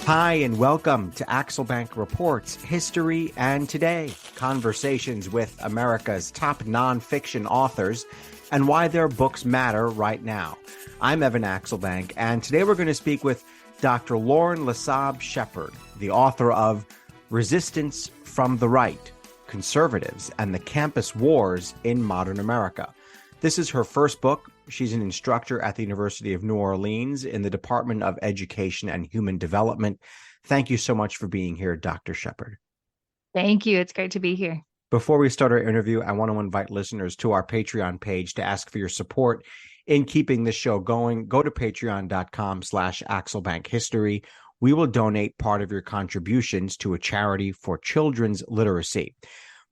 Hi, and welcome to Axelbank Reports History and Today, conversations with America's top nonfiction authors and why their books matter right now. I'm Evan Axelbank, and today we're going to speak with Dr. Lauren Lassabe Shepherd, the author of Resistance from the Right, Conservatives and the Campus Wars in Modern America. This is her first book. She's an instructor at the University of New Orleans in the Department of Education and Human Development. Thank you so much for being here, Dr. Shepherd. Thank you. It's great to be here. Before we start our interview, I want to invite listeners to our Patreon page to ask for your support in keeping this show going. Go to patreon.com/AxelbankHistory. We will donate part of your contributions to a charity for children's literacy.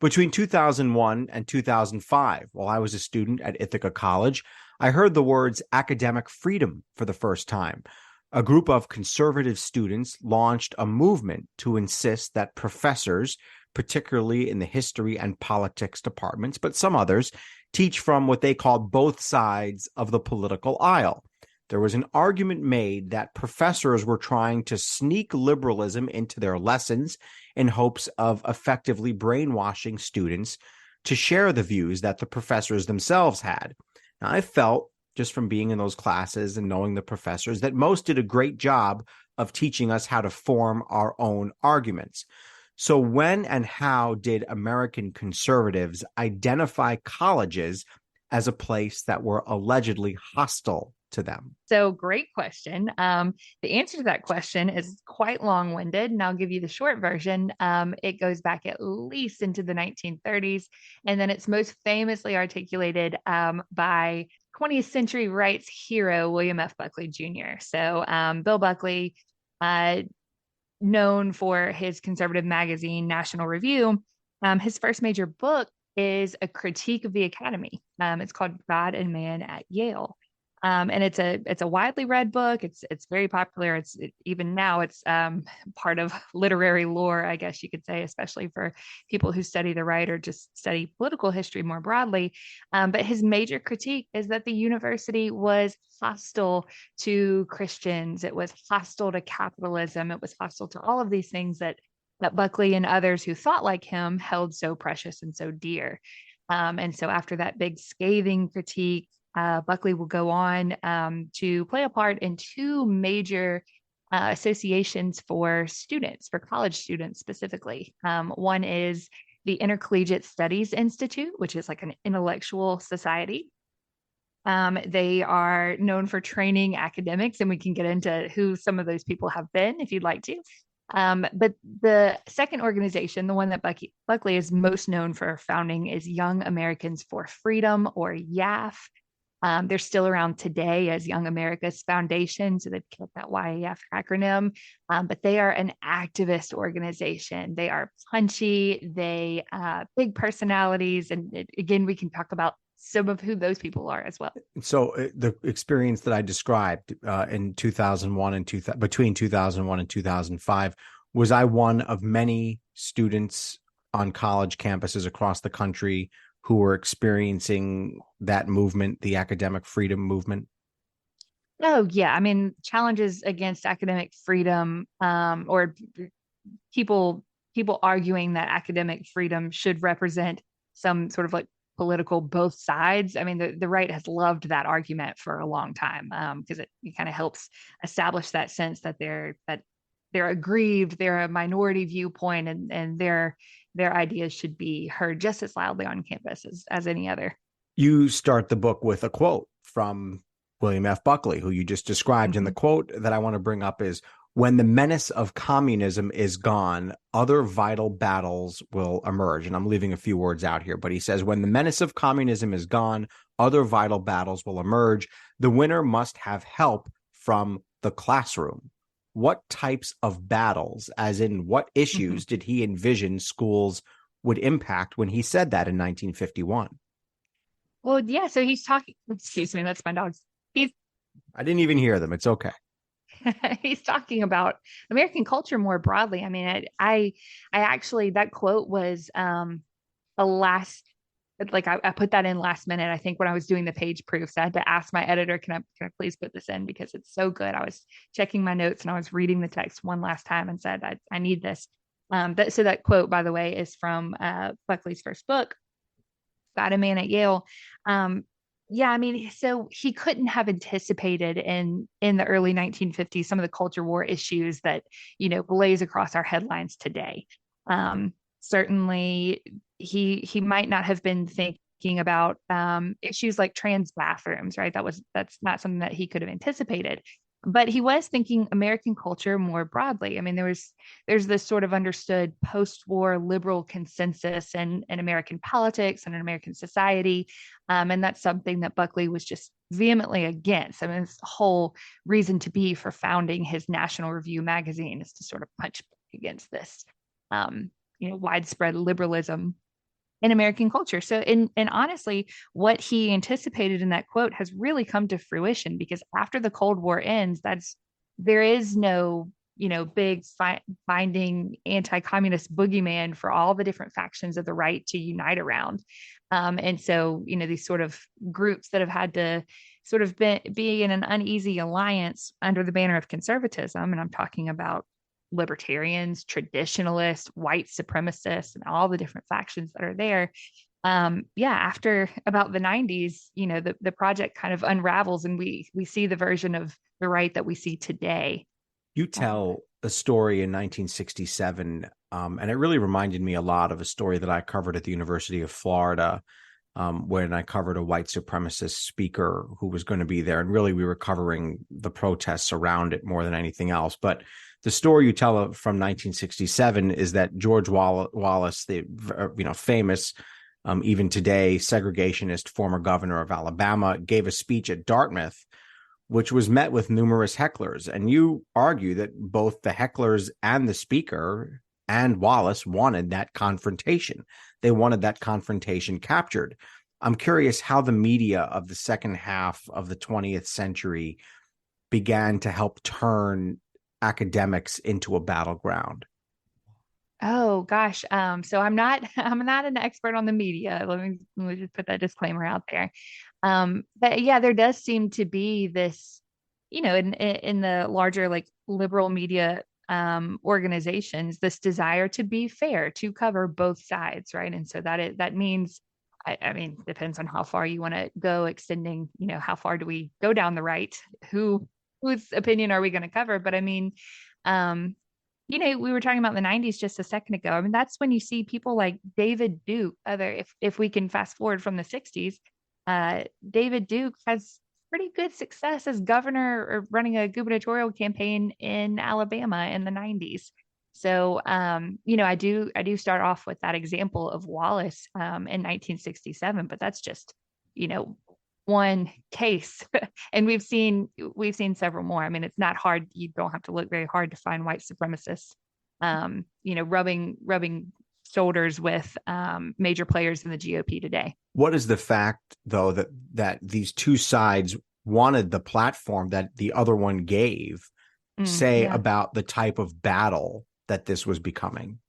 Between 2001 and 2005, while I was a student at Ithaca College, I heard the words academic freedom for the first time. A group of conservative students launched a movement to insist that professors, particularly in the history and politics departments, but some others, teach from what they called both sides of the political aisle. There was an argument made that professors were trying to sneak liberalism into their lessons in hopes of effectively brainwashing students to share the views that the professors themselves had. Now, I felt, just from being in those classes and knowing the professors, that most did a great job of teaching us how to form our own arguments. So when and how did American conservatives identify colleges as a place that were allegedly hostile to them? So great question. The answer to that question is quite long-winded, and I'll give you the short version. It goes back at least into the 1930s, and then it's most famously articulated by 20th century rights hero William F. Buckley Jr. So Bill Buckley, known for his conservative magazine, National Review, his first major book is a critique of the academy. It's called God and Man at Yale. And it's a widely read book. It's very popular. Even now it's part of literary lore, I guess you could say, especially for people who study the right or just study political history more broadly. But his major critique is that the university was hostile to Christians. It was hostile to capitalism. It was hostile to all of these things that Buckley and others who thought like him held so precious and so dear. And so after that big scathing critique, Buckley will go on to play a part in two major associations for students, for college students specifically. One is the Intercollegiate Studies Institute, which is like an intellectual society. They are known for training academics, and we can get into who some of those people have been if you'd like to. But the second organization, the one that Buckley is most known for founding, is Young Americans for Freedom, or YAF. They're still around today as Young America's Foundation, so they've kept that YAF acronym. But they are an activist organization. They are punchy, they big personalities, and again, we can talk about some of who those people are as well. So the experience that I described in 2001 and between 2001 and 2005, was I one of many students on college campuses across the country who were experiencing that movement, the academic freedom movement? Oh, yeah. I mean, challenges against academic freedom, or people arguing that academic freedom should represent some sort of like political both sides. I mean, the right has loved that argument for a long time, because it kind of helps establish that sense that they're aggrieved, they're a minority viewpoint, and their ideas should be heard just as loudly on campus as any other. You start the book with a quote from William F. Buckley, who you just described. Mm-hmm. And the quote that I want to bring up is, "When the menace of communism is gone, other vital battles will emerge." And I'm leaving a few words out here, but he says, "When the menace of communism is gone, other vital battles will emerge. The winner must have help from the classroom." What types of battles, as in what issues, did he envision schools would impact when he said that in 1951? Well, yeah. So he's talking. Excuse me, that's my dogs. I didn't even hear them. It's okay. He's talking about American culture more broadly. I mean, I actually, that quote was a last like I put that in last minute. I think when I was doing the page proofs, I had to ask my editor, can I please put this in because it's so good. I was checking my notes and I was reading the text one last time and said, I need this. So that quote, by the way, is from Buckley's first book, God and Man at Yale. Yeah, I mean, so he couldn't have anticipated in the early 1950s some of the culture war issues that blaze across our headlines today. Certainly, he might not have been thinking about issues like trans bathrooms, right? That's not something that he could have anticipated. But he was thinking American culture more broadly. I mean, there's this sort of understood post-war liberal consensus in American politics and in American society. And that's something that Buckley was just vehemently against. I mean, it's the whole reason to be for founding his National Review magazine is to sort of punch back against this, widespread liberalism in American culture. So, and honestly, what he anticipated in that quote has really come to fruition because after the Cold War ends, there is no big binding anti-communist boogeyman for all the different factions of the right to unite around. And so, these sort of groups that have had to sort of be in an uneasy alliance under the banner of conservatism, and I'm talking about libertarians, traditionalists, white supremacists, and all the different factions that are there. After about the 90s, the project kind of unravels and we see the version of the right that we see today. You tell a story in 1967, and it really reminded me a lot of a story that I covered at the University of Florida, when I covered a white supremacist speaker who was going to be there. And really, we were covering the protests around it more than anything else. But the story you tell from 1967 is that George Wallace, the famous, even today, segregationist former governor of Alabama, gave a speech at Dartmouth, which was met with numerous hecklers. And you argue that both the hecklers and the speaker and Wallace wanted that confrontation. They wanted that confrontation captured. I'm curious how the media of the second half of the 20th century began to help turn academics into a battleground. Oh gosh. So I'm not an expert on the media. Let me just put that disclaimer out there. But yeah, there does seem to be this, in the larger like liberal media organizations, this desire to be fair, to cover both sides, right? And so that means, I mean, depends on how far you want to go, extending, how far do we go down the right? Whose opinion are we going to cover? But I mean, we were talking about the 90s just a second ago. I mean, that's when you see people like David Duke, if we can fast forward from the 60s, David Duke has pretty good success as governor or running a gubernatorial campaign in Alabama in the 90s. So, I do start off with that example of Wallace in 1967, but that's just, one case. And we've seen several more. I mean, it's not hard. You don't have to look very hard to find white supremacists, rubbing shoulders with major players in the GOP today. What is the fact, though, that these two sides wanted the platform that the other one gave, about the type of battle that this was becoming?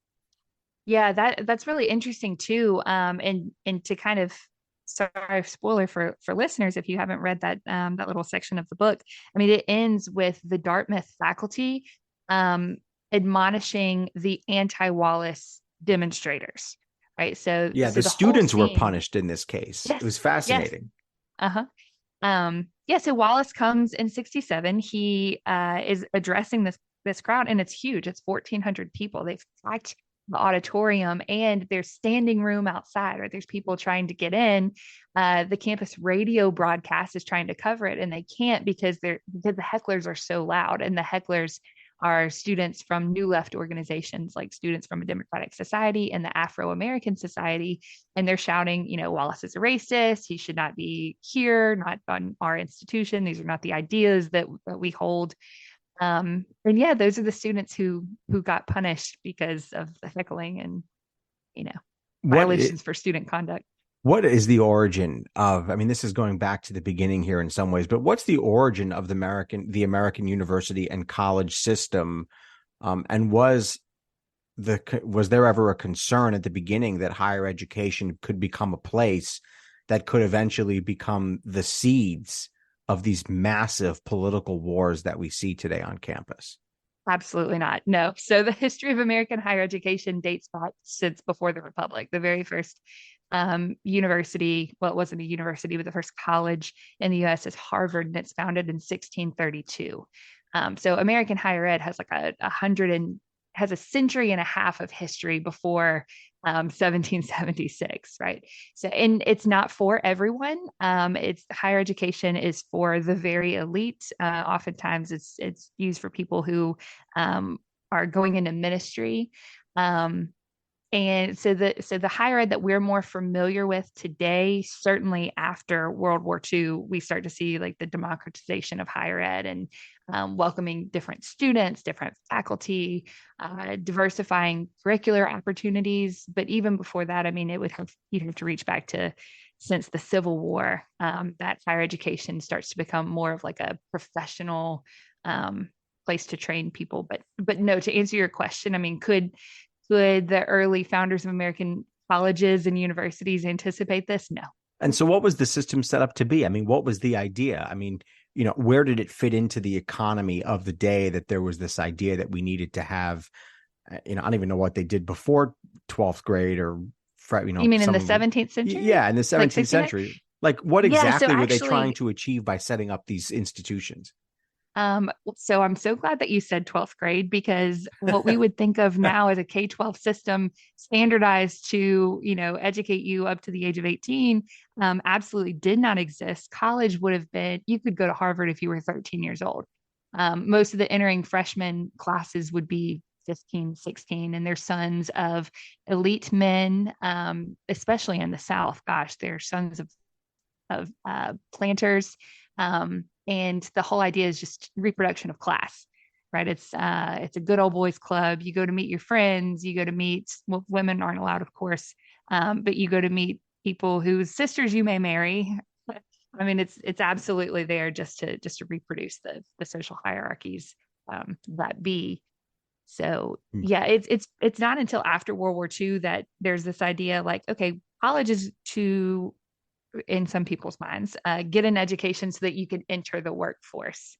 Yeah, that's really interesting too. And to kind of, sorry, spoiler for listeners if you haven't read that little section of the book. I mean, it ends with the Dartmouth faculty admonishing the anti-Wallace demonstrators, right? So the students were punished in this case. Yes, it was fascinating. Yes. So Wallace comes in 67. He is addressing this crowd, and it's huge. It's 1,400 people. They've packed the auditorium, and there's standing room outside, right? There's people trying to get in. The campus radio broadcast is trying to cover it, and they can't because the hecklers are so loud, and the hecklers are students from New Left organizations, like students from a Democratic Society and the Afro-American Society. And they're shouting, Wallace is a racist. He should not be here, not on our institution. These are not the ideas that we hold. And yeah, those are the students who got punished because of the heckling and, violations for student conduct. What is the origin of, I mean, this is going back to the beginning here in some ways, but what's the origin of the American university and college system? And was was there ever a concern at the beginning that higher education could become a place that could eventually become the seeds of these massive political wars that we see today on campus? Absolutely not. No. So the history of American higher education dates back since before the Republic. The very first university, well, it wasn't a university, but the first college in the US is Harvard, and it's founded in 1632. So American higher ed has like has a century and a half of history before 1776, right? So, and it's not for everyone. It's higher education is for the very elite. Oftentimes, it's used for people who are going into ministry. And so the higher ed that we're more familiar with today, certainly after World War II, we start to see like the democratization of higher ed and welcoming different students, different faculty, diversifying curricular opportunities. But even before that, I mean, you'd have to reach back to since the Civil War, that higher education starts to become more of like a professional place to train people. But no, to answer your question, I mean, could the early founders of American colleges and universities anticipate this? No. And so what was the system set up to be? I mean, what was the idea? I mean, where did it fit into the economy of the day that there was this idea that we needed to have, I don't even know what they did before 12th grade or, You mean in the 17th century? Yeah, in the 17th century. Like what exactly were they trying to achieve by setting up these institutions? So I'm so glad that you said 12th grade, because what we would think of now as a K-12 system standardized to, educate you up to the age of 18, absolutely did not exist. College would have been, you could go to Harvard if you were 13 years old. Most of the entering freshman classes would be 15, 16, and they're sons of elite men, especially in the South. Gosh, they're sons of planters. And the whole idea is just reproduction of class, right? It's a good old boys club. You go to meet your friends. You go to meet, well, women aren't allowed, of course, but you go to meet people whose sisters you may marry. I mean, it's absolutely there just to reproduce the social hierarchies that be. So yeah, it's not until after World War II that there's this idea like, okay, college is to, in some people's minds, get an education so that you could enter the workforce.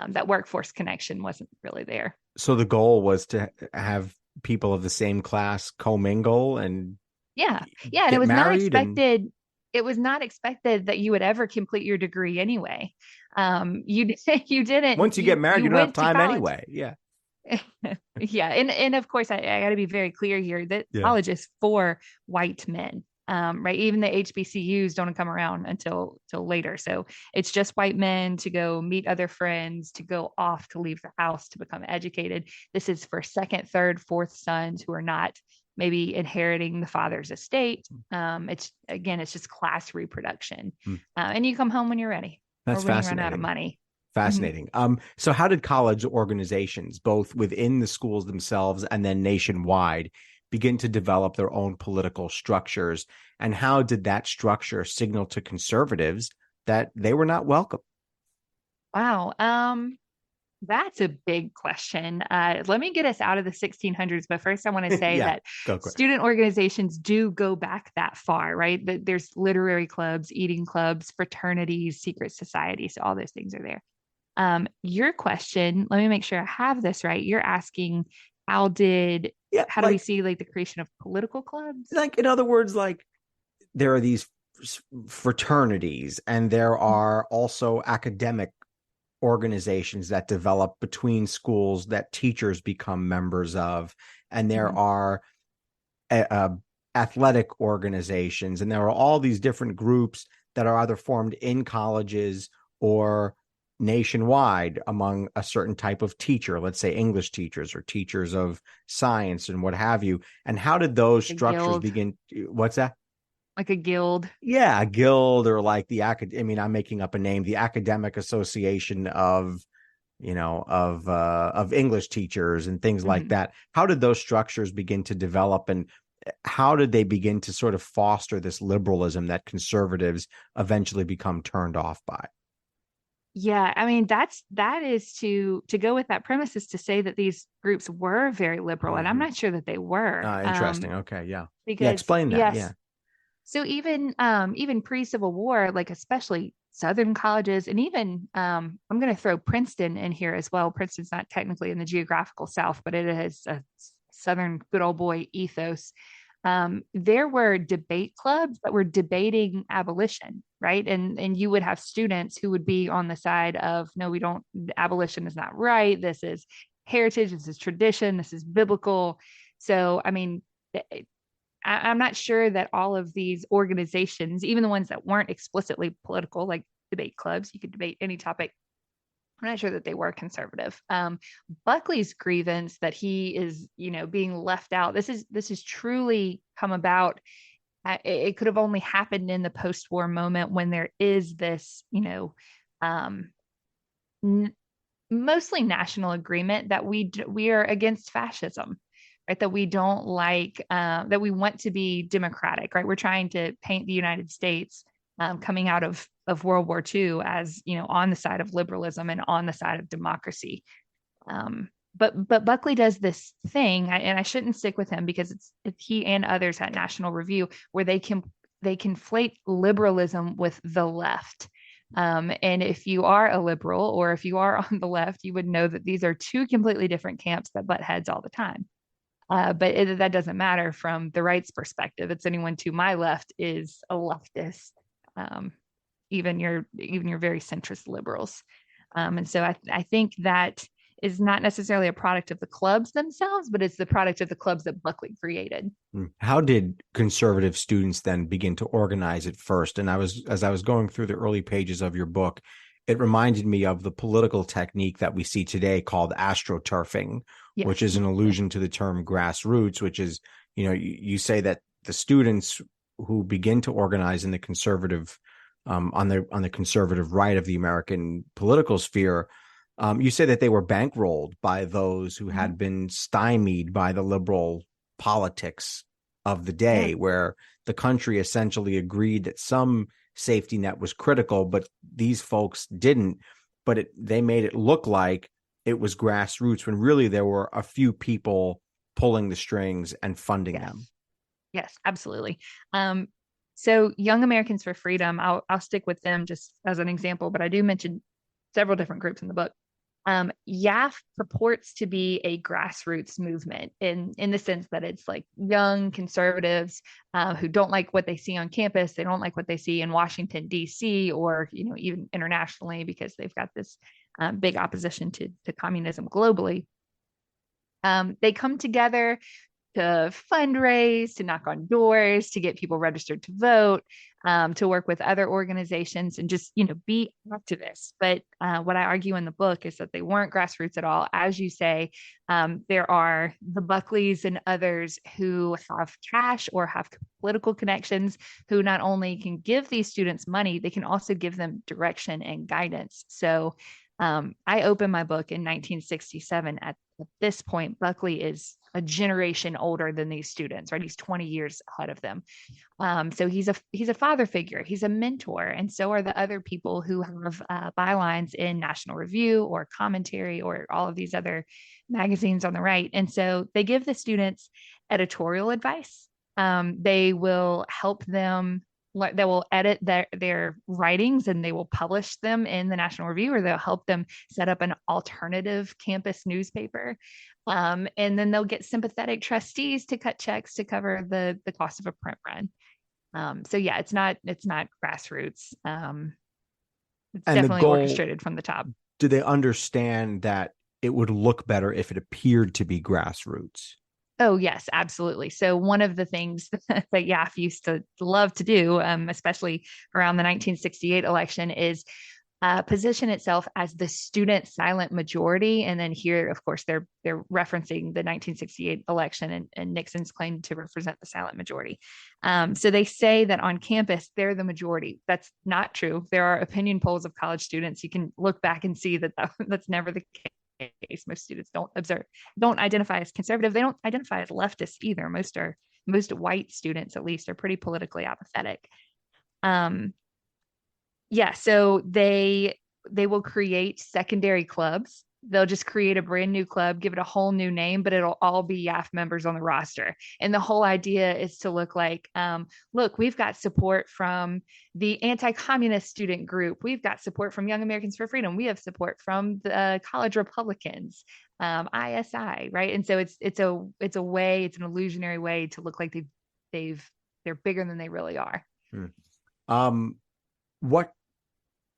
That workforce connection wasn't really there. So the goal was to have people of the same class commingle and and it was not expected. It was not expected that you would ever complete your degree anyway. You didn't. Once you get married, you don't have time anyway. Yeah. Yeah, and of course, I got to be very clear here that college is for white men. Right. Even the HBCUs don't come around until later. So it's just white men to go meet other friends, to go off, to leave the house, to become educated. This is for second, third, fourth sons who are not maybe inheriting the father's estate. It's just class reproduction. And you come home when you're ready. That's or when fascinating. You run out of money. Fascinating. So how did college organizations, both within the schools themselves and then nationwide, begin to develop their own political structures? And how did that structure signal to conservatives that they were not welcome? Wow. That's a big question. Let me get us out of the 1600s, but first I want to say that student organizations do go back that far, right? There's literary clubs, eating clubs, fraternities, secret societies. So all those things are there. Your question, let me make sure I have this right. You're asking, how do we see like the creation of political clubs? Like, in other words, like there are these fraternities and there are also academic organizations that develop between schools that teachers become members of. And there are athletic organizations, and there are all these different groups that are either formed in colleges or nationwide among a certain type of teacher, let's say English teachers or teachers of science and what have you. And how did those structures begin? What's that? Like a guild? Yeah, a guild, or like I'm making up a name, the Academic Association of English teachers and things like that. How did those structures begin to develop, and how did they begin to sort of foster this liberalism that conservatives eventually become turned off by? Yeah, I mean that is to go with that premise is to say that these groups were very liberal, and I'm Hmm. not sure that they were. Interesting. Okay. Yeah. Yeah. Because Explain that. yes, Yeah. so even pre-Civil War, like especially Southern colleges, and even I'm going to throw Princeton in here as well. Princeton's not technically in the geographical South, but it has a Southern good old boy ethos. There were debate clubs that were debating abolition, right? And you would have students who would be on the side of, no, we don't, abolition is not right. This is heritage, this is tradition, this is biblical. So, I mean, I'm not sure that all of these organizations, even the ones that weren't explicitly political, like debate clubs, you could debate any topic. I'm not sure that they were conservative. Buckley's grievance that he is, being left out. This is truly come about. It could have only happened in the post-war moment when there is this, um, n- mostly national agreement that we are against fascism, right? That we don't like, that we want to be democratic, right? We're trying to paint the United States, coming out of World War II as, on the side of liberalism and on the side of democracy. But Buckley does this thing, and I shouldn't stick with him because it's he and others at National Review where they conflate liberalism with the left. And if you are a liberal or if you are on the left, you would know that these are two completely different camps that butt heads all the time. But that doesn't matter from the right's perspective. It's anyone to my left is a leftist, um, even your very centrist liberals. And so I think that is not necessarily a product of the clubs themselves, but it's the product of the clubs that Buckley created. How did conservative students then begin to organize at first? And as I was going through the early pages of your book, it reminded me of the political technique that we see today called astroturfing, which Yes. is an Yeah. allusion to the term grassroots, which is, you say that the students who begin to organize in the conservative, on the conservative right of the American political sphere, you say that they were bankrolled by those who Mhm. had been stymied by the liberal politics of the Yeah. day, where the country essentially agreed that some safety net was critical, but these folks didn't. But they made it look like it was grassroots when really there were a few people pulling the strings and funding them. Yes. Yes, absolutely. Um, so Young Americans for Freedom, I'll stick with them just as an example, but I do mention several different groups in the book. YAF purports to be a grassroots movement in the sense that it's like young conservatives, who don't like what they see on campus. They don't like what they see in Washington, D.C., or even internationally because they've got this big opposition to communism globally. They come together to fundraise, to knock on doors, to get people registered to vote, to work with other organizations and just, be activists. But what I argue in the book is that they weren't grassroots at all. As you say, there are the Buckleys and others who have cash or have political connections who not only can give these students money, they can also give them direction and guidance. So I opened my book in 1967. At this point, Buckley is a generation older than these students, right? He's 20 years ahead of them. So he's a father figure, he's a mentor, and so are the other people who have bylines in National Review or Commentary or all of these other magazines on the right. And so they give the students editorial advice. They will help them. They will edit their writings and they will publish them in the National Review, or they'll help them set up an alternative campus newspaper. And then they'll get sympathetic trustees to cut checks to cover the cost of a print run. So yeah, it's not grassroots. It's And the definitely goal, orchestrated from the top. do they understand that it would look better if it appeared to be grassroots? Oh yes, absolutely. So one of the things that YAF used to love to do, especially around the 1968 election, is position itself as the student silent majority. And then here, of course, they're referencing the 1968 election and Nixon's claim to represent the silent majority. So they say that on campus they're the majority. That's not true. There are opinion polls of college students. You can look back and see that's never the case. Most students don't identify as conservative. They don't identify as leftist either. Most white students, at least, are pretty politically apathetic. Um, yeah, so they will create secondary clubs. They'll just create a brand new club, give it a whole new name, but it'll all be YAF members on the roster. And the whole idea is to look like, look, we've got support from the anti-communist student group. We've got support from Young Americans for Freedom. We have support from the college Republicans, ISI, right? And so it's an illusionary way to look like they're bigger than they really are. What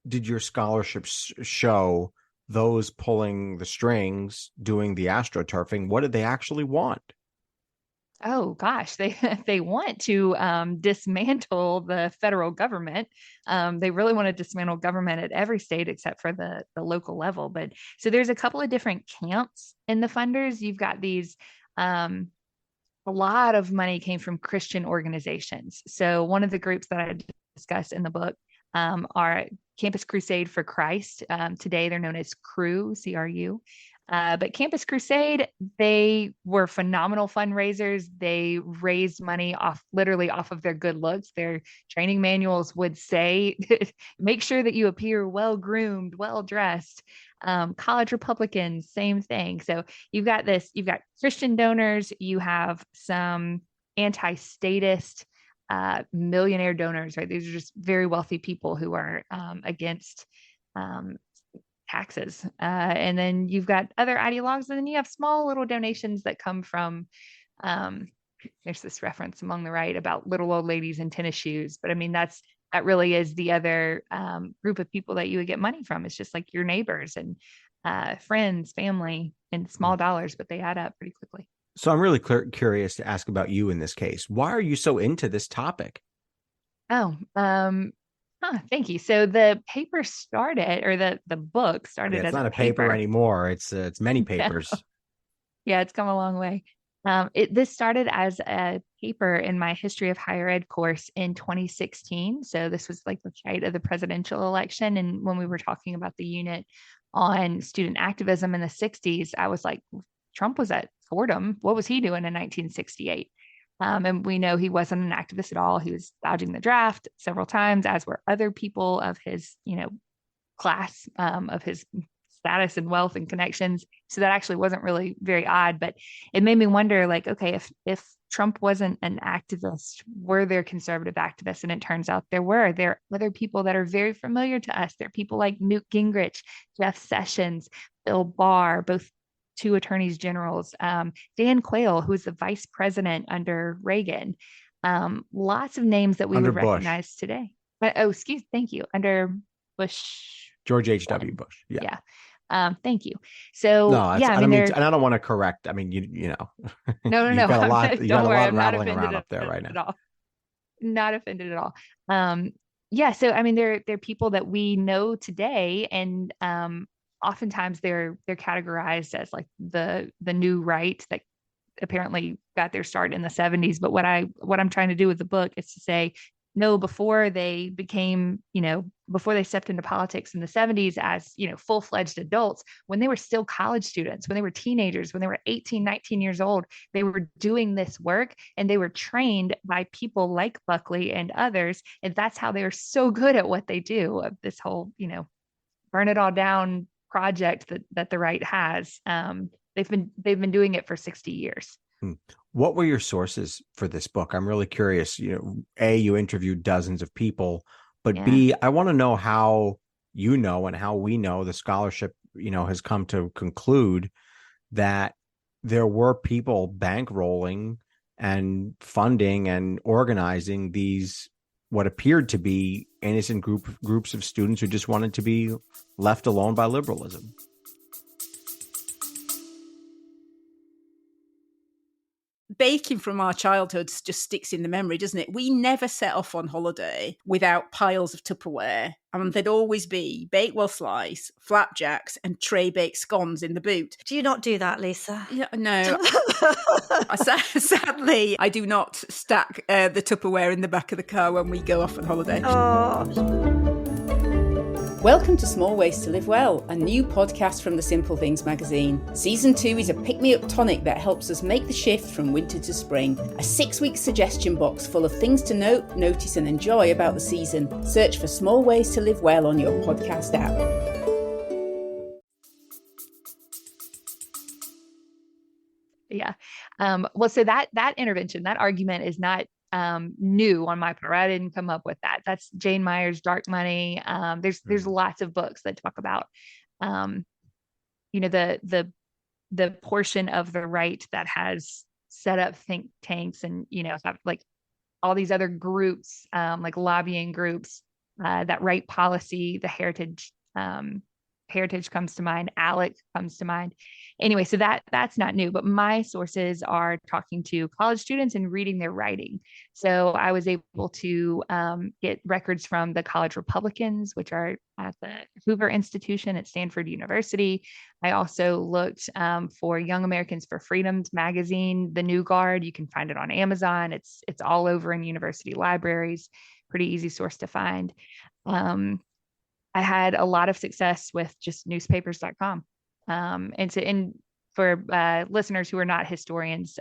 did your scholarships show? Those pulling the strings, doing the astroturfing, what did they actually want? Oh gosh, they want to dismantle the federal government. They really want to dismantle government at every state except for the local level. But so there's a couple of different camps in the funders. You've got these. A lot of money came from Christian organizations. So one of the groups that I discussed in the book are Campus Crusade for Christ. Today they're known as CRU, CRU. But Campus Crusade, they were phenomenal fundraisers. They raised money literally off of their good looks. Their training manuals would say, make sure that you appear well-groomed, well-dressed. College Republicans, same thing. So you've got Christian donors, you have some anti-statist millionaire donors, right? These are just very wealthy people who are against taxes. And then you've got other ideologues, and then you have small little donations that come from, there's this reference among the right about little old ladies in tennis shoes. But I mean, that really is the other group of people that you would get money from. It's just like your neighbors and friends, family, and small dollars, but they add up pretty quickly. So I'm really curious to ask about you in this case. Why are you so into this topic? Thank you. So the paper started, or the book started as it's not a paper anymore. It's many papers. Yeah, it's come a long way. This started as a paper in my history of higher ed course in 2016. So this was like the height of the presidential election. And when we were talking about the unit on student activism in the 60s, I was like, Trump was at Fordham. What was he doing in 1968? And we know he wasn't an activist at all. He was dodging the draft several times, as were other people of his, class, of his status and wealth and connections. So that actually wasn't really very odd, but it made me wonder, like, okay, if Trump wasn't an activist, were there conservative activists? And it turns out there are other people that are very familiar to us. There are people like Newt Gingrich, Jeff Sessions, Bill Barr, both two attorneys generals, Dan Quayle, who was the vice president under Reagan. Lots of names that we would recognize today. Thank you. Under Bush. George H.W. Bush. Yeah. Thank you. So and I don't want to correct. I mean, you know. No. You got a lot I'm rattling around up there right now. Not offended at all. So I mean, they're people that we know today, and oftentimes they're categorized as like the new right that apparently got their start in the 70s. But what I'm trying to do with the book is to say, no, before they stepped into politics in the 70s as, full-fledged adults, when they were still college students, when they were teenagers, when they were 18, 19 years old, they were doing this work, and they were trained by people like Buckley and others. And that's how they are so good at what they do, this whole, burn it all down project that the right has. They've been doing it for 60 years. What were your sources for this book? I'm really curious. A, you interviewed dozens of people, but B, I want to know how and how we know the scholarship, has come to conclude that there were people bankrolling and funding and organizing these what appeared to be innocent groups of students who just wanted to be left alone by liberalism. Baking from our childhoods just sticks in the memory, doesn't it? We never set off on holiday without piles of Tupperware. And there'd always be Bakewell slice, flapjacks, and tray-baked scones in the boot. Do you not do that, Lisa? Yeah, no. Sadly, I do not stack the Tupperware in the back of the car when we go off on holiday. Oh. Welcome to Small Ways to Live Well, a new podcast from the Simple Things magazine. Season 2 is a pick-me-up tonic that helps us make the shift from winter to spring. A 6-week suggestion box full of things to note, notice and enjoy about the season. Search for Small Ways to Live Well on your podcast app. Yeah. Well, so that intervention, that argument is not new on my part. I didn't come up with that. That's Jane Mayer's Dark Money. There's lots of books that talk about um, the portion of the right that has set up think tanks and have like all these other groups, like lobbying groups that write policy. The Heritage comes to mind. ALEC comes to mind. Anyway, so that's not new, but my sources are talking to college students and reading their writing. So I was able to get records from the College Republicans, which are at the Hoover Institution at Stanford University. I also looked for Young Americans for Freedom's magazine, The New Guard. You can find it on Amazon. It's all over in university libraries. Pretty easy source to find. I had a lot of success with just newspapers.com. And for listeners who are not historians,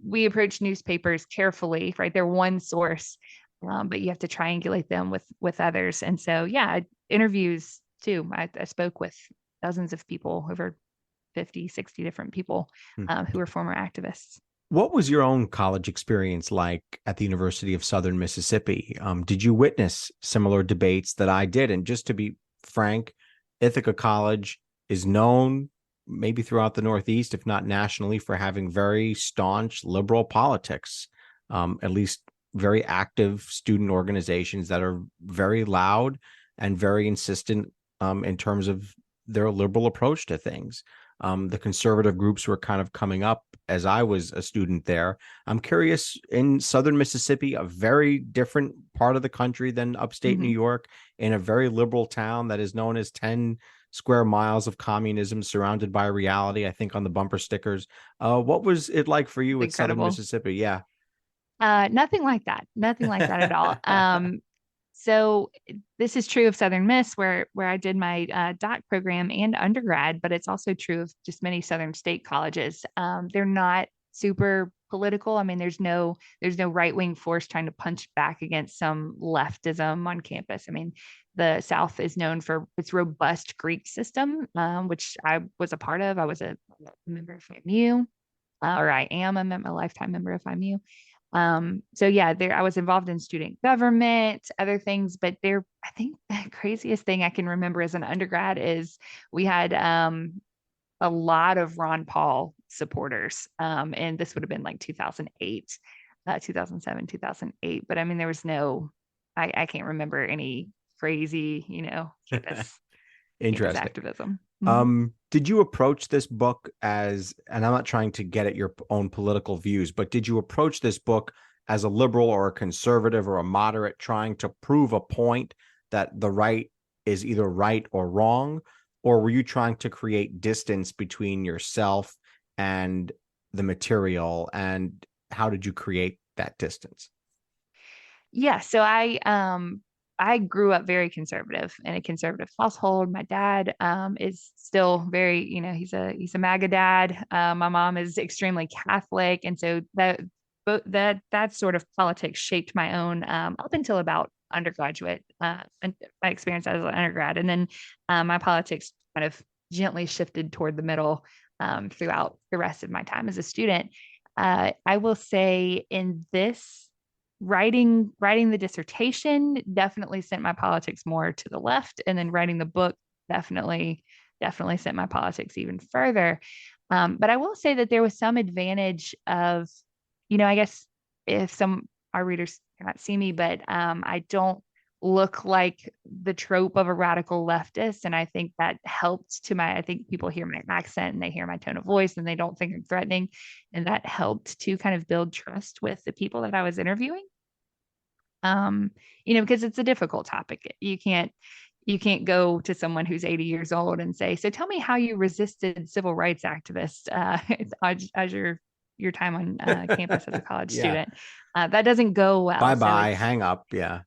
we approach newspapers carefully, right? They're one source, but you have to triangulate them with others. And so, yeah, interviews too. I spoke with dozens of people, over 50, 60 different people who were former activists. What was your own college experience like at the University of Southern Mississippi? Did you witness similar debates that I did? And just to be frank, Ithaca College is known maybe throughout the Northeast, if not nationally, for having very staunch liberal politics, at least very active student organizations that are very loud and very insistent in terms of their liberal approach to things. The conservative groups were kind of coming up as I was a student there. I'm curious, in Southern Mississippi, a very different part of the country than upstate New York, in a very liberal town that is known as 10 square miles of communism surrounded by reality, I think on the bumper stickers. What was it like for you at Southern Mississippi? Yeah. Nothing like that. Nothing like that at all. So this is true of Southern Miss, where I did my doc program and undergrad, but it's also true of just many Southern state colleges. They're not super political. I mean, there's no right-wing force trying to punch back against some leftism on campus. I mean, the South is known for its robust Greek system, which I was a part of. I was a member of FAMU, or I am a lifetime member of FAMU. So yeah, I was involved in student government, other things, but I think the craziest thing I can remember as an undergrad is we had a lot of Ron Paul supporters. And this would have been like 2008, 2007, 2008. But I mean, there was I can't remember any crazy, campus Interesting. activism. Did you approach this book and I'm not trying to get at your own political views, but did you approach this book as a liberal or a conservative or a moderate, trying to prove a point that the right is either right or wrong? Or were you trying to create distance between yourself and the material? And how did you create that distance? Yeah, so I grew up very conservative in a conservative household. My dad is still very, he's a MAGA dad. My mom is extremely Catholic, and so that sort of politics shaped my own up until about undergraduate and my experience as an undergrad, and then my politics kind of gently shifted toward the middle throughout the rest of my time as a student. I will say in this. Writing the dissertation definitely sent my politics more to the left, and then writing the book definitely sent my politics even further. But I will say that there was some advantage of, I guess if our readers cannot see me, but I don't look like the trope of a radical leftist, and I think that helped I think people hear my accent and they hear my tone of voice and they don't think I'm threatening, and that helped to kind of build trust with the people that I was interviewing. Because it's a difficult topic. You can't go to someone who's 80 years old and say, so tell me how you resisted civil rights activists as your time on campus as a college student. That doesn't go well. Bye-bye, hang up. Yeah.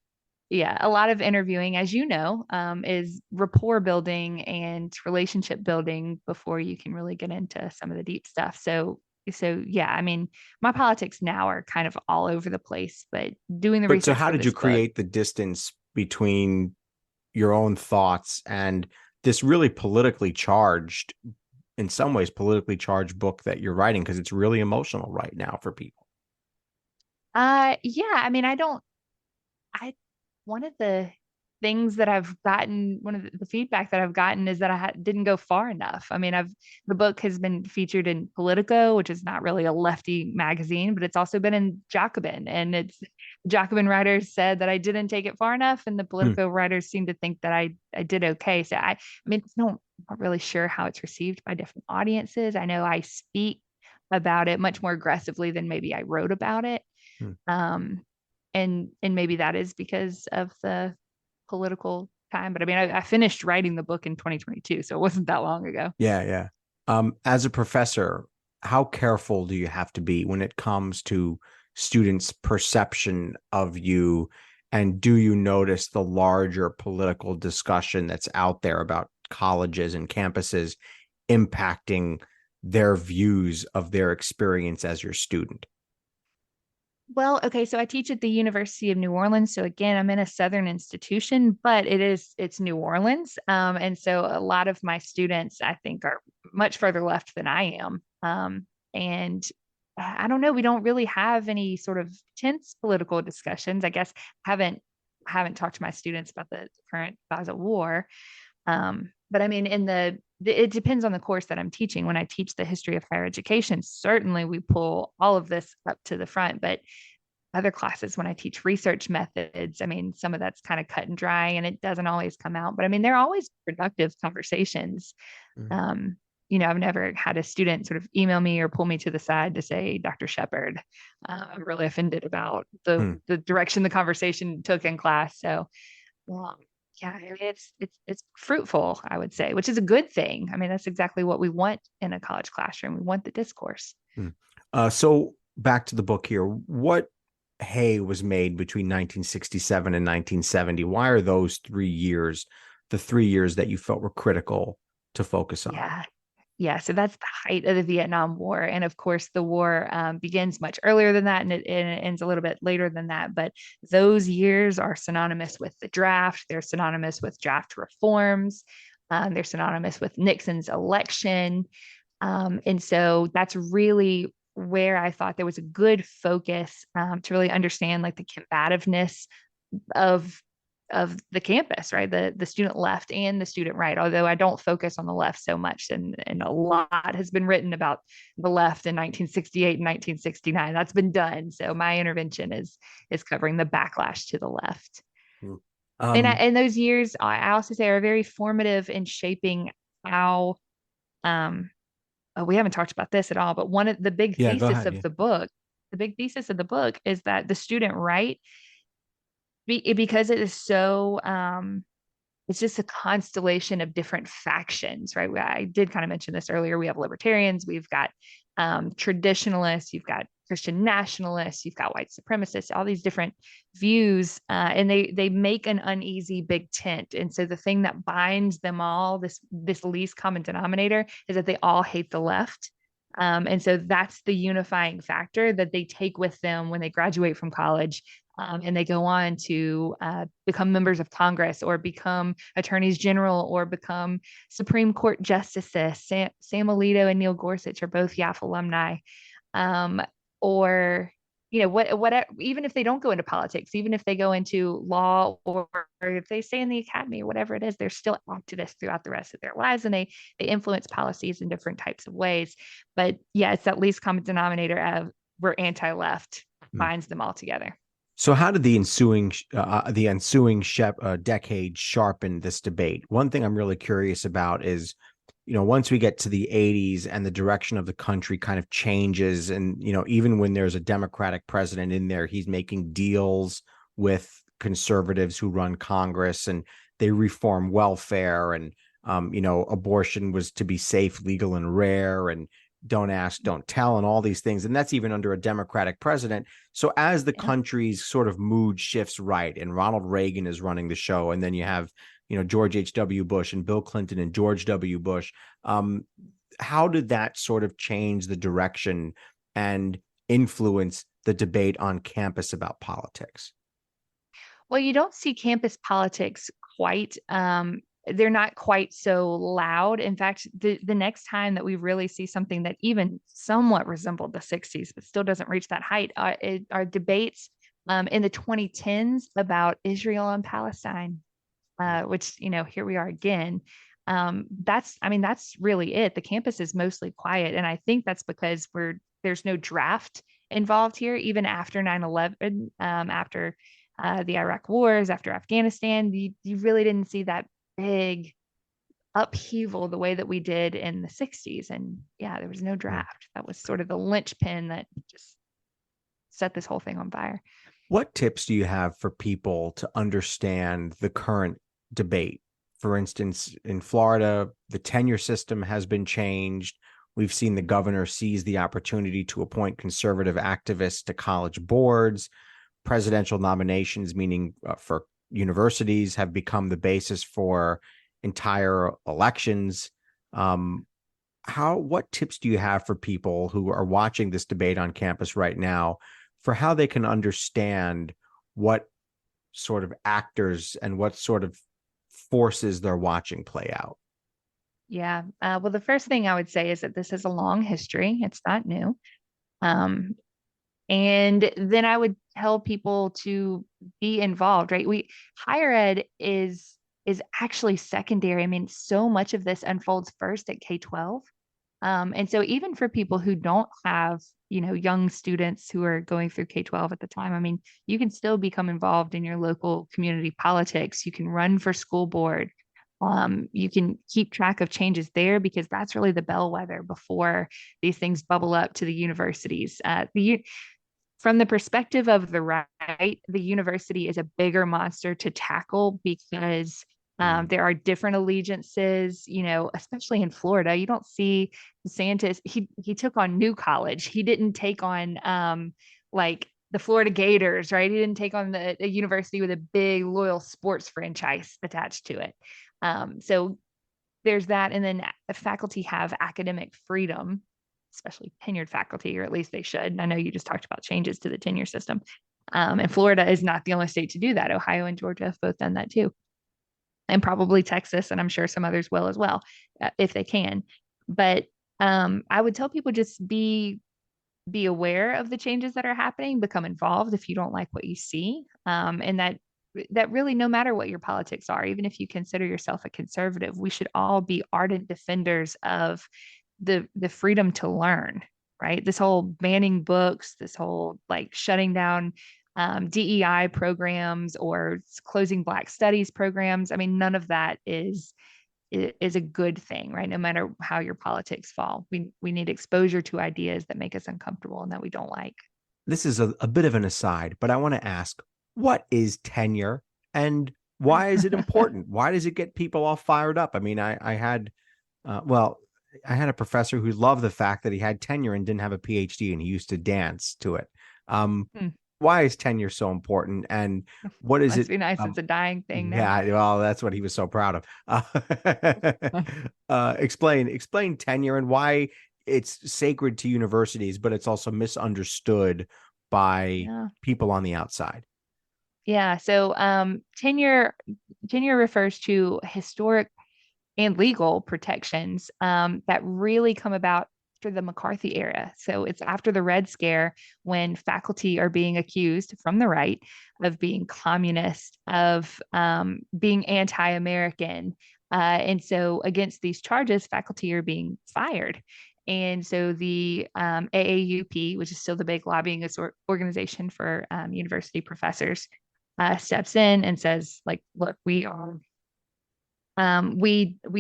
Yeah. A lot of interviewing, as you know, is rapport building and relationship building before you can really get into some of the deep stuff. So yeah, I mean, my politics now are kind of all over the place, but doing the research. So how did you create the distance between your own thoughts and this really politically charged in some ways, politically charged book that you're writing, because it's really emotional right now for people. Yeah, I mean, I one of the things that I've gotten, one of the feedback that I've gotten is that didn't go far enough. I mean, the book has been featured in Politico, which is not really a lefty magazine, but it's also been in Jacobin, and Jacobin writers said that I didn't take it far enough, and the Politico writers seem to think that I did okay. So I mean, I'm not really sure how it's received by different audiences. I know I speak about it much more aggressively than maybe I wrote about it. Um, and maybe that is because of the political time. But I mean, I finished writing the book in 2022, so it wasn't that long ago. Yeah, yeah. As a professor, how careful do you have to be when it comes to students' perception of you? And do you notice the larger political discussion that's out there about colleges and campuses impacting their views of their experience as your student? Well, okay, so I teach at the University of New Orleans. So again, I'm in a Southern institution, but it's New Orleans. And so a lot of my students, I think, are much further left than I am. And I don't know, we don't really have any sort of tense political discussions. I guess haven't talked to my students about the current Gaza war. But I mean, it depends on the course that I'm teaching. When I teach the history of higher education, certainly we pull all of this up to the front, but other classes, when I teach research methods, I mean, some of that's kind of cut and dry and it doesn't always come out, but I mean, they're always productive conversations. I've never had a student sort of email me or pull me to the side to say, Dr. Shepherd, I'm really offended about the direction the conversation took in class. So, yeah, it's fruitful, I would say, which is a good thing. I mean, that's exactly what we want in a college classroom. We want the discourse. So back to the book here. What hay was made between 1967 and 1970? Why are those 3 years the 3 years that you felt were critical to focus on? Yeah. So that's the height of the Vietnam War. And of course, the war begins much earlier than that, and it ends a little bit later than that. But those years are synonymous with the draft. They're synonymous with draft reforms. They're synonymous with Nixon's election. And so that's really where I thought there was a good focus to really understand like the combativeness of the campus, right? The student left and the student right, although I don't focus on the left so much. And a lot has been written about the left in 1968 and 1969. That's been done. So my intervention is covering the backlash to the left. And those years, I also say, are very formative in shaping how, we haven't talked about this at all, but one of the big thesis of the book, is that the student right, because it is so it's just a constellation of different factions, right? I did kind of mention this earlier. We have libertarians, we've got traditionalists, you've got Christian nationalists, you've got white supremacists, all these different views, and they make an uneasy big tent. And so the thing that binds them all, this least common denominator, is that they all hate the left. And so that's the unifying factor that they take with them when they graduate from college. And they go on to become members of Congress or become attorneys general or become Supreme Court justices. Sam Alito and Neil Gorsuch are both YAF alumni. Or, what, even if they don't go into politics, even if they go into law or if they stay in the academy or whatever it is, they're still activists throughout the rest of their lives, and they influence policies in different types of ways. But yeah, it's that least common denominator of we're anti-left binds them all together. So how did the ensuing decade sharpen this debate? One thing I'm really curious about is, once we get to the 80s and the direction of the country kind of changes, and, even when there's a Democratic president in there, he's making deals with conservatives who run Congress, and they reform welfare, and, abortion was to be safe, legal, and rare, and don't ask, don't tell, and all these things. And that's even under a Democratic president. So as the country's sort of mood shifts right, and Ronald Reagan is running the show, and then you have, George H.W. Bush and Bill Clinton and George W. Bush, how did that sort of change the direction and influence the debate on campus about politics? Well, you don't see campus politics quite they're not quite so loud. In fact, the next time that we really see something that even somewhat resembled the 60s, but still doesn't reach that height, are debates in the 2010s about Israel and Palestine, which, here we are again. That's really it. The campus is mostly quiet. And I think that's because there's no draft involved here, even after 9/11, after the Iraq wars, after Afghanistan, you really didn't see that big upheaval the way that we did in the 60s. And yeah, there was no draft. That was sort of the linchpin that just set this whole thing on fire. What tips do you have for people to understand the current debate? For instance, in Florida, the tenure system has been changed. We've seen the governor seize the opportunity to appoint conservative activists to college boards. Presidential nominations, meaning for universities, have become the basis for entire elections. What tips do you have for people who are watching this debate on campus right now for how they can understand what sort of actors and what sort of forces they're watching play out? Yeah. Well, the first thing I would say is that this is a long history. It's not new. And then I would tell people to be involved, right? Higher ed is actually secondary. I mean, so much of this unfolds first at K-12. And so even for people who don't have, young students who are going through K-12 at the time, I mean, you can still become involved in your local community politics. You can run for school board. You can keep track of changes there, because that's really the bellwether before these things bubble up to the universities. From the perspective of the right, the university is a bigger monster to tackle, because there are different allegiances, especially in Florida. You don't see DeSantis. He took on New College. He didn't take on like the Florida Gators, right? He didn't take on a university with a big loyal sports franchise attached to it. So there's that. And then faculty have academic freedom, especially tenured faculty, or at least they should. I know you just talked about changes to the tenure system. And Florida is not the only state to do that. Ohio and Georgia have both done that too. And probably Texas, and I'm sure some others will as well, if they can. But I would tell people, just be aware of the changes that are happening, become involved if you don't like what you see. And that really, no matter what your politics are, even if you consider yourself a conservative, we should all be ardent defenders of the freedom to learn, right? This whole banning books, this whole like shutting down DEI programs or closing Black studies programs. I mean, none of that is a good thing, right? No matter how your politics fall, we need exposure to ideas that make us uncomfortable and that we don't like. This is a bit of an aside, but I want to ask, what is tenure and why is it important? Why does it get people all fired up? I mean, I had a professor who loved the fact that he had tenure and didn't have a PhD, and he used to dance to it. Why is tenure so important, and what is Must it? Be nice. It's a dying thing now. Yeah, well, that's what he was so proud of. Explain tenure and why it's sacred to universities, but it's also misunderstood by people on the outside. Yeah. So tenure refers to historic and legal protections that really come about after the McCarthy era. So it's after the Red Scare, when faculty are being accused from the right of being communist, of being anti-American. And so against these charges, faculty are being fired. And so the AAUP, which is still the big lobbying organization for university professors, steps in and says, like, look, we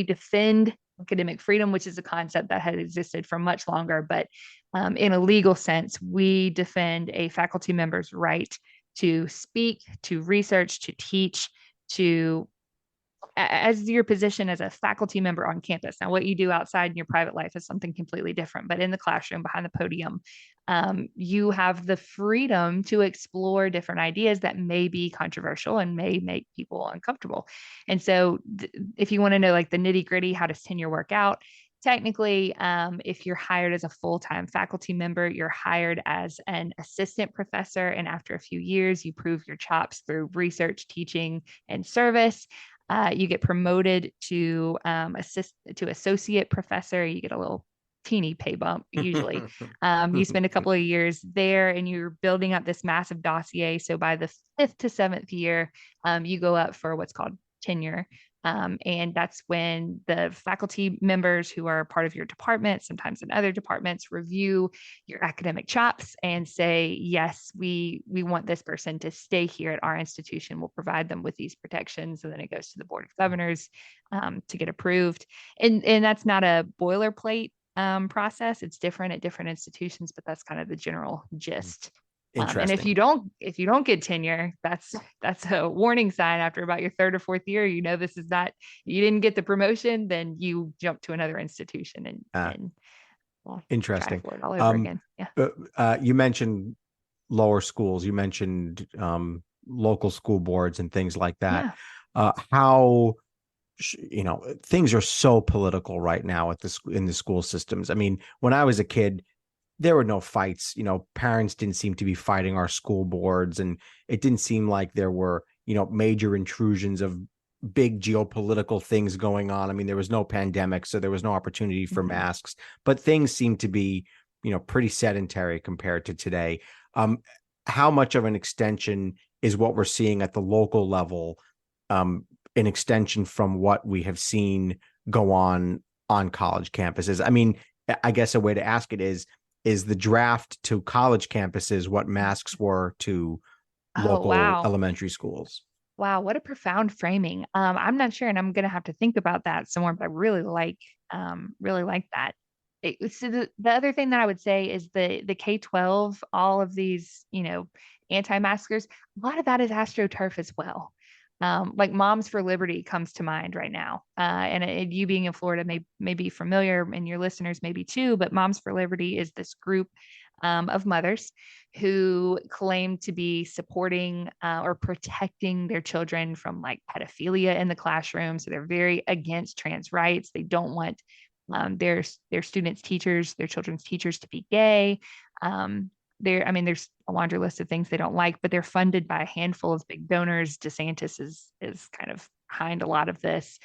defend academic freedom, which is a concept that had existed for much longer, but in a legal sense, we defend a faculty member's right to speak, to research, to teach, as your position as a faculty member on campus. Now, what you do outside in your private life is something completely different, but in the classroom, behind the podium, you have the freedom to explore different ideas that may be controversial and may make people uncomfortable. And so if you want to know like the nitty gritty, how does tenure work out? Technically, if you're hired as a full-time faculty member, you're hired as an assistant professor. And after a few years, you prove your chops through research, teaching, and service. You get promoted to associate professor. You get a little teeny pay bump usually. You spend a couple of years there and you're building up this massive dossier. So by the 5th to 7th year, you go up for what's called tenure. And that's when the faculty members who are part of your department, sometimes in other departments, review your academic chops and say, yes, we want this person to stay here at our institution. We'll provide them with these protections. And then it goes to the Board of Governors to get approved. And that's not a boilerplate process. It's different at different institutions, but that's kind of the general gist. And if you don't get tenure, that's a warning sign. After about your 3rd or 4th year, this is not, you didn't get the promotion, then you jump to another institution and interesting. try for it all over again. Yeah. You mentioned lower schools. You mentioned local school boards and things like that. Yeah. How things are so political right now in the school systems. I mean, when I was a kid, there were no fights. Parents didn't seem to be fighting our school boards, and it didn't seem like there were, major intrusions of big geopolitical things going on. I mean, there was no pandemic, so there was no opportunity for masks, but things seemed to be, pretty sedentary compared to today. How much of an extension is what we're seeing at the local level, an extension from what we have seen go on college campuses? I mean, I guess a way to ask it is the draft to college campuses what masks were to local elementary schools? Wow, what a profound framing. I'm not sure, and I'm going to have to think about that some more, but I really like that. So the other thing that I would say is the K-12, all of these, anti-maskers, a lot of that is AstroTurf as well. Like Moms for Liberty comes to mind right now. And you being in Florida may be familiar, and your listeners maybe too, but Moms for Liberty is this group of mothers who claim to be supporting or protecting their children from like pedophilia in the classroom. So they're very against trans rights. They don't want their students' teachers, their children's teachers to be gay. There's a laundry list of things they don't like, but they're funded by a handful of big donors. DeSantis is kind of behind a lot of this.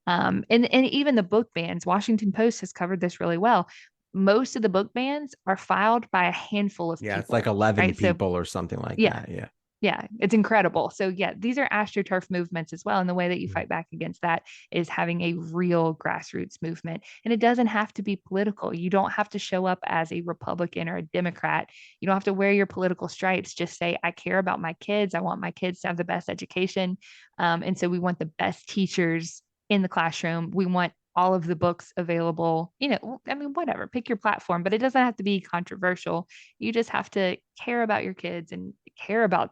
And even the book bans, Washington Post has covered this really well. Most of the book bans are filed by a handful of people. Yeah, it's like 11 right? people or something like that. Yeah. Yeah, it's incredible. So yeah, these are AstroTurf movements as well. And the way that you fight back against that is having a real grassroots movement. And it doesn't have to be political. You don't have to show up as a Republican or a Democrat. You don't have to wear your political stripes. Just say, I care about my kids. I want my kids to have the best education. And so we want the best teachers in the classroom. We want all of the books available, whatever, pick your platform, but it doesn't have to be controversial. You just have to care about your kids and care about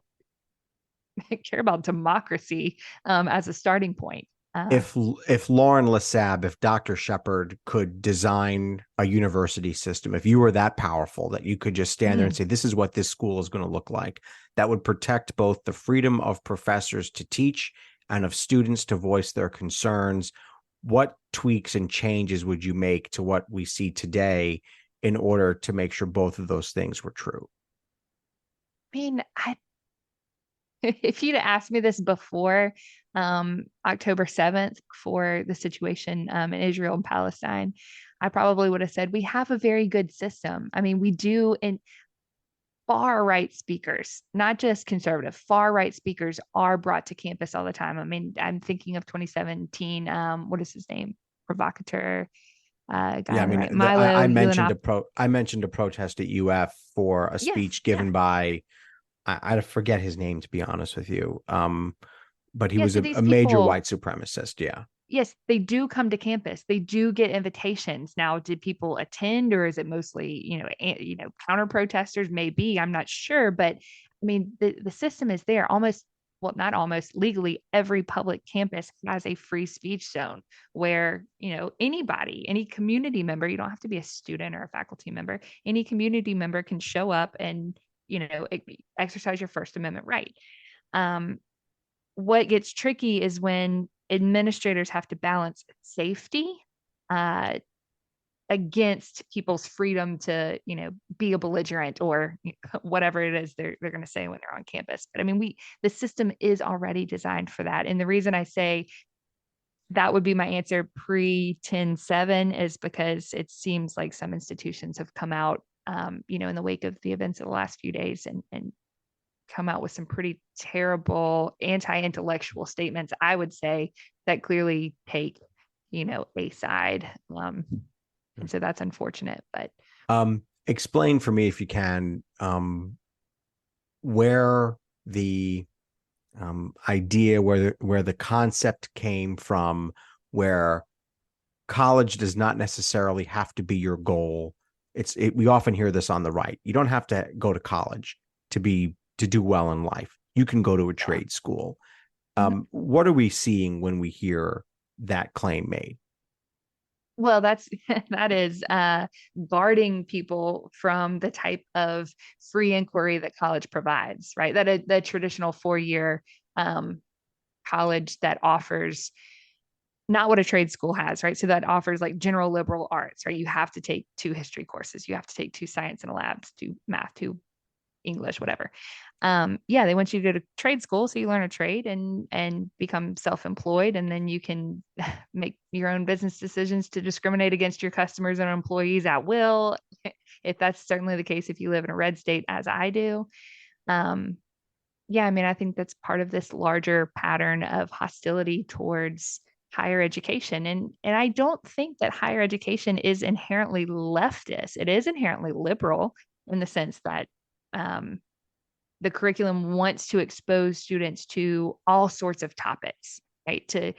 democracy as a starting point. If Lauren Lassabe, if Dr. Shepherd could design a university system, if you were that powerful that you could just stand there and say, this is what this school is going to look like, that would protect both the freedom of professors to teach and of students to voice their concerns, what tweaks and changes would you make to what we see today in order to make sure both of those things were true? I mean, if you'd asked me this before October 7th, before the situation in Israel and Palestine, I probably would have said we have a very good system. I mean, we do, and far right speakers, not just conservative, far right speakers are brought to campus all the time. I mean, I'm thinking of 2017. What is his name? Provocateur. Guy right. Milo. I mentioned a protest at UF for a speech given by. I forget his name, to be honest with you. But he was a major white supremacist. Yeah. Yes, they do come to campus. They do get invitations. Now, did people attend, or is it mostly, counter protesters? Maybe, I'm not sure. But I mean, the system is there. Not almost, legally, every public campus has a free speech zone where, anybody, any community member, you don't have to be a student or a faculty member, any community member can show up and exercise your First Amendment right. What gets tricky is when administrators have to balance safety against people's freedom to, be a belligerent or whatever it is they're going to say when they're on campus. But I mean, the system is already designed for that. And the reason I say that would be my answer pre-10/7, is because it seems like some institutions have come out, in the wake of the events of the last few days and come out with some pretty terrible anti-intellectual statements, I would say, that clearly take, a side. And so that's unfortunate, but. Explain for me, if you can, where the idea, where the concept came from, where college does not necessarily have to be your goal. We often hear this on the right. You don't have to go to college to do well in life. You can go to a trade school. What are we seeing when we hear that claim made? Well, that is guarding people from the type of free inquiry that college provides, right? That the traditional 4-year college that offers not what a trade school has, right? So that offers like general liberal arts, right? You have to take 2 history courses, you have to take 2 science and labs, 2 math, 2 English, whatever. They want you to go to trade school so you learn a trade and become self-employed, and then you can make your own business decisions to discriminate against your customers and employees at will, if that's certainly the case if you live in a red state, as I do. I think that's part of this larger pattern of hostility towards higher education. And I don't think that higher education is inherently leftist. It is inherently liberal in the sense that the curriculum wants to expose students to all sorts of topics, right? To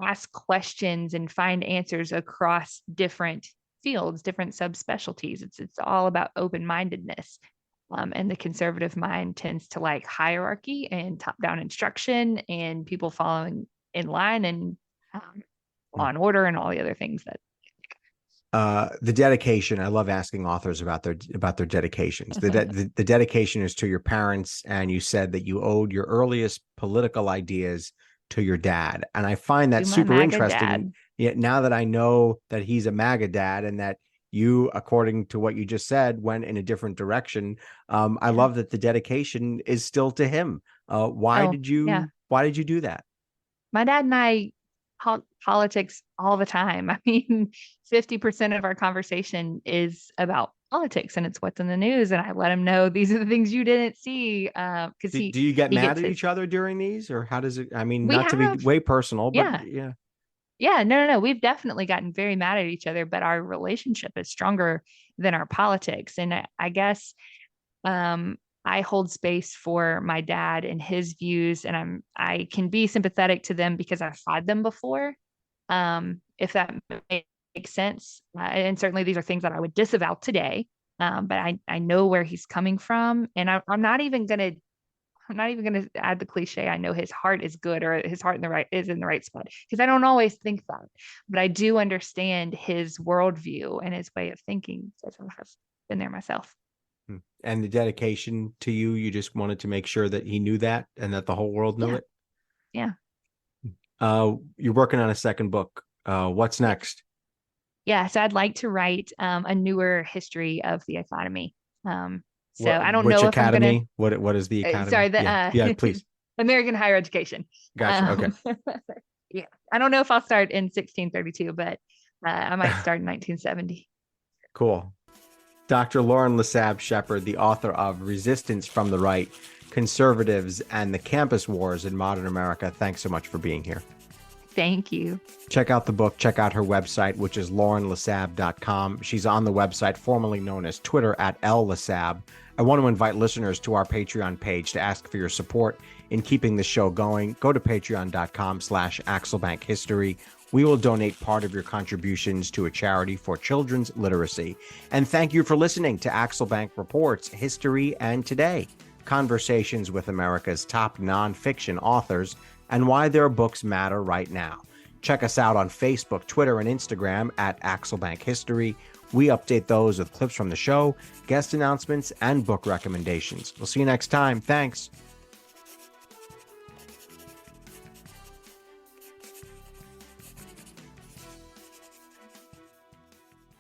ask questions and find answers across different fields, different subspecialties. It's all about open-mindedness. And the conservative mind tends to like hierarchy and top-down instruction and people following in line and law and order and all the other things that. The dedication. I love asking authors about their dedications. The dedication is to your parents, and you said that you owed your earliest political ideas to your dad, and I find that super interesting. Yet now that I know that he's a MAGA dad, and that you, according to what you just said, went in a different direction, I love that the dedication is still to him. Why did you do that? My dad and I politics all the time. 50% of our conversation is about politics, and it's what's in the news. And I let him know these are the things you didn't see. Because do you get mad at each other during these, or how does it? Not to be way personal, but no. We've definitely gotten very mad at each other, but our relationship is stronger than our politics. And I guess I hold space for my dad and his views, and I can be sympathetic to them because I've had them before, if that makes sense. And certainly these are things that I would disavow today, but I know where he's coming from, and I'm not even gonna add the cliche. I know his heart is good, or his heart is in the right spot, because I don't always think that, but I do understand his worldview and his way of thinking, because I have been there myself. And the dedication to you just wanted to make sure that he knew that, and that the whole world knew it. Yeah. You're working on a second book. What's next? Yeah. So I'd like to write a newer history of the academy. So I don't know if academy? I'm going to. What is the academy? Sorry, please. American Higher Education. Gotcha. Okay. Yeah. I don't know if I'll start in 1632, but I might start in 1970. Cool. Dr. Lauren Lassabe Shepherd, the author of Resistance from the Right, Conservatives and the Campus Wars in Modern America. Thanks so much for being here. Thank you. Check out the book. Check out her website, which is laurenlassabe.com. She's on the website formerly known as Twitter at @LLassab. I want to invite listeners to our Patreon page to ask for your support in keeping the show going. Go to patreon.com/AxelBankHistory. We will donate part of your contributions to a charity for children's literacy. And thank you for listening to Axel Bank Reports History and Today, conversations with America's top nonfiction authors and why their books matter right now. Check us out on Facebook, Twitter, and Instagram at Axel Bank History. We update those with clips from the show, guest announcements, and book recommendations. We'll see you next time. Thanks.